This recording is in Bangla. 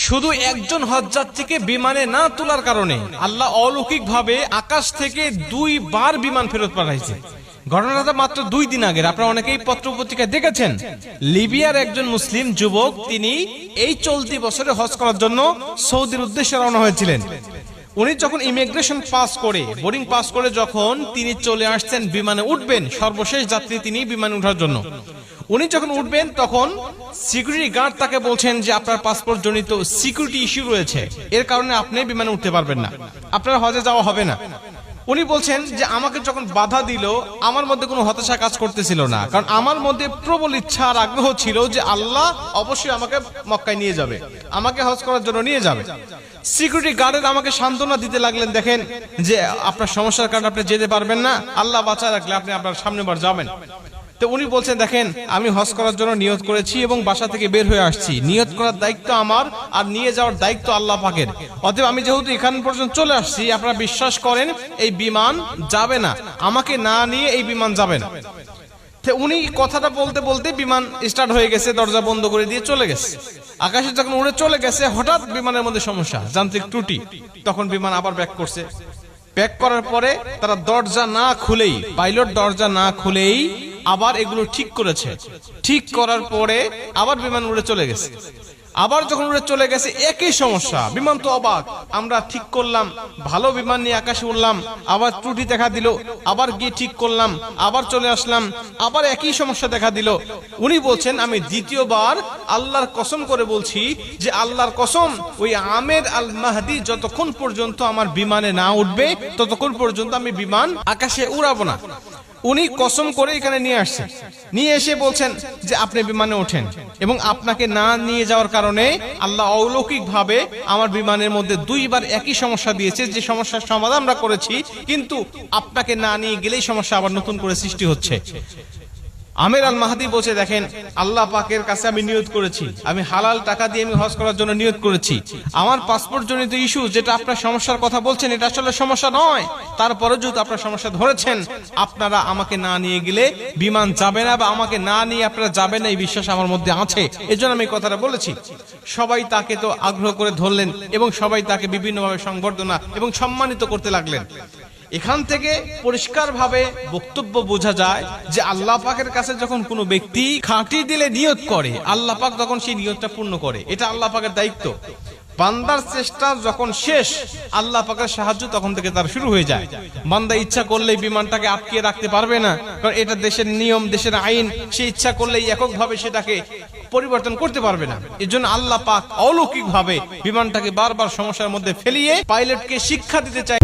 শুধু একজন হজযাত্রীকে বিমানে না তোলার কারণে আল্লাহ অলৌকিকভাবে আকাশ থেকে 2 বার বিমান ফেরত পাঠাইছে। ঘটনাটা মাত্র 2 দিন আগের। আপনারা অনেকেই পত্র পত্রিকায় দেখেছেন, লিবিয়ার একজন মুসলিম যুবক তিনি এই চলতি বছরে হজ করার জন্য সৌদির উদ্দেশ্যে রওনা হয়েছিলেন। উনি যখন ইমিগ্রেশন পাস করে, বোর্ডিং পাস করে যখন তিনি চলে আসছেন বিমানে উঠবেন, সর্বশেষ যাত্রী তিনি বিমানে ওঠার জন্য, উনি যখন উঠবেন তখন সিকিউরিটি গার্ড তাকে বলছেন যে আপনার পাসপোর্ট জনিত সিকিউরিটি ইস্যু রয়েছে, এর কারণে আপনি বিমানে উঠতে পারবেন না, আপনার হজে যাওয়া হবে না। উনি বলছেন যে আমাকে যখন বাধা দিল আমার মধ্যে কোনো হতাশা কাজ করতেছিল না, কারণ আমার মধ্যে প্রবল ইচ্ছা আর আগ্রহ ছিল যে আল্লাহ অবশ্যই আমাকে মক্কায় নিয়ে যাবে, আমাকে হজ করার জন্য নিয়ে যাবে। সিকিউরিটি গার্ডের আমাকে সান্ত্বনা দিতে লাগলেন, দেখেন যে আপনার সমস্যার কারণে আপনি যেতে পারবেন না, আল্লাহ বাঁচায় রাখলে আপনি আপনার সামনেবার যাবেন। তো উনি বলছেন দেখেন আমি হজ করার জন্য নিয়ত করেছি এবং বাসা থেকে বের হয়ে আসছি, নিয়ত করার দায়িত্ব আমার আর নিয়ে যাওয়ার দায়িত্ব আল্লাহ পাকের, অতএব আমি যেহেতু এখান পর্যন্ত চলে আসছি, আপনারা বিশ্বাস করেন এই বিমান যাবে না, আমাকে না নিয়ে এই বিমান যাবে না। উনি কথাটা বলতে বলতে বিমান স্টার্ট হয়ে গেছে, দরজা বন্ধ করে দিয়ে চলে গেছে। আকাশে যখন উড়ে চলে গেছে হঠাৎ বিমানের মধ্যে সমস্যা, যান্ত্রিক ত্রুটি, তখন বিমান আবার ব্যাক করছে। ব্যাক করার পরে তারা দরজা না খুলেই, পাইলট দরজা না খুলেই আবার এগুলো ঠিক করেছে। ঠিক করার পরে আবার বিমান উড়ে চলে গেছে। আবার যখন উড়ে চলে গেছে একই সমস্যা, বিমান তো অবাক, আমরা ঠিক করলাম, ভালো বিমান নিয়ে আকাশে উড়লাম, আবার ত্রুটি দেখা দিল, আবার গিয়ে ঠিক করলাম, আবার চলে আসলাম, আবার একই সমস্যা দেখা দিল। উনি বলছেন আমি দ্বিতীয়বার আল্লাহর কসম করে বলছি যে আল্লাহর কসম, ওই আমের আল মাহদি যতক্ষণ পর্যন্ত আমার বিমানে না উঠবে ততক্ষণ পর্যন্ত আমি বিমান আকাশে উড়াবো না। উনি কসম করে এখানে নিয়ে আসছেন, নিয়ে এসে বলছেন যে আপনি বিমানে ওঠেন, এবং আপনাকে না নিয়ে যাওয়ার কারণে আল্লাহ অলৌকিকভাবে আমার বিমানের মধ্যে 2 বার একই সমস্যা দিয়েছে, যে সমস্যার সমাধান আমরা করেছি, কিন্তু আপনাকে না নিয়ে গেলেই সমস্যা আবার নতুন করে সৃষ্টি হচ্ছে। আমের আল মাহদি বলছে দেখেন আল্লাহ পাকের কাছে আমি নিয়ত করেছি, আমি হালাল টাকা দিয়ে আমি হজ করার জন্য নিয়ত করেছি, আমার পাসপোর্ট জনিত ইস্যু যেটা আপনার সমস্যার কথা বলছেন এটা আসলে সমস্যা নয়, তারপরে যদি আপনার সমস্যা ধরেছেন, আপনারা আমাকে না নিয়ে গেলে বিমান যাবে না, বা আমাকে না নিয়ে আপনারা যাবেন না, এই বিশ্বাস আমার মধ্যে আছে, এজন্য আমি কথাটা বলেছি। সবাই তাকে তো আগ্রহ করে ধরলেন এবং সবাই তাকে বিভিন্নভাবে সংবর্ধনা এবং সম্মানিত করতে লাগলেন। এখান থেকে পরিষ্কারভাবে বক্তব্য বোঝা যায় যে আল্লাহ পাকের কাছে যখন কোনো ব্যক্তি খাঁটি দিলে নিয়ত করে, আল্লাহ পাক তখন সেই নিয়তটা পূর্ণ করে, এটা আল্লাহ পাকের দায়িত্ব। বান্দার চেষ্টা যখন শেষ, আল্লাহ পাকের সাহায্য তখন থেকে তার শুরু হয়ে যায়। বান্দা ইচ্ছা করলেই বিমানটাকে আটকে রাখতে পারবে না, কারণ এটা দেশের নিয়ম, দেশের আইন, সে ইচ্ছা করলেই এককভাবে সেটাকে পরিবর্তন করতে পারবে না। এজন্য আল্লাহ পাক অলৌকিকভাবে বিমানটাকে বারবার সমস্যার মধ্যে ফেলিয়ে পাইলটকে শিক্ষা দিতে চায়।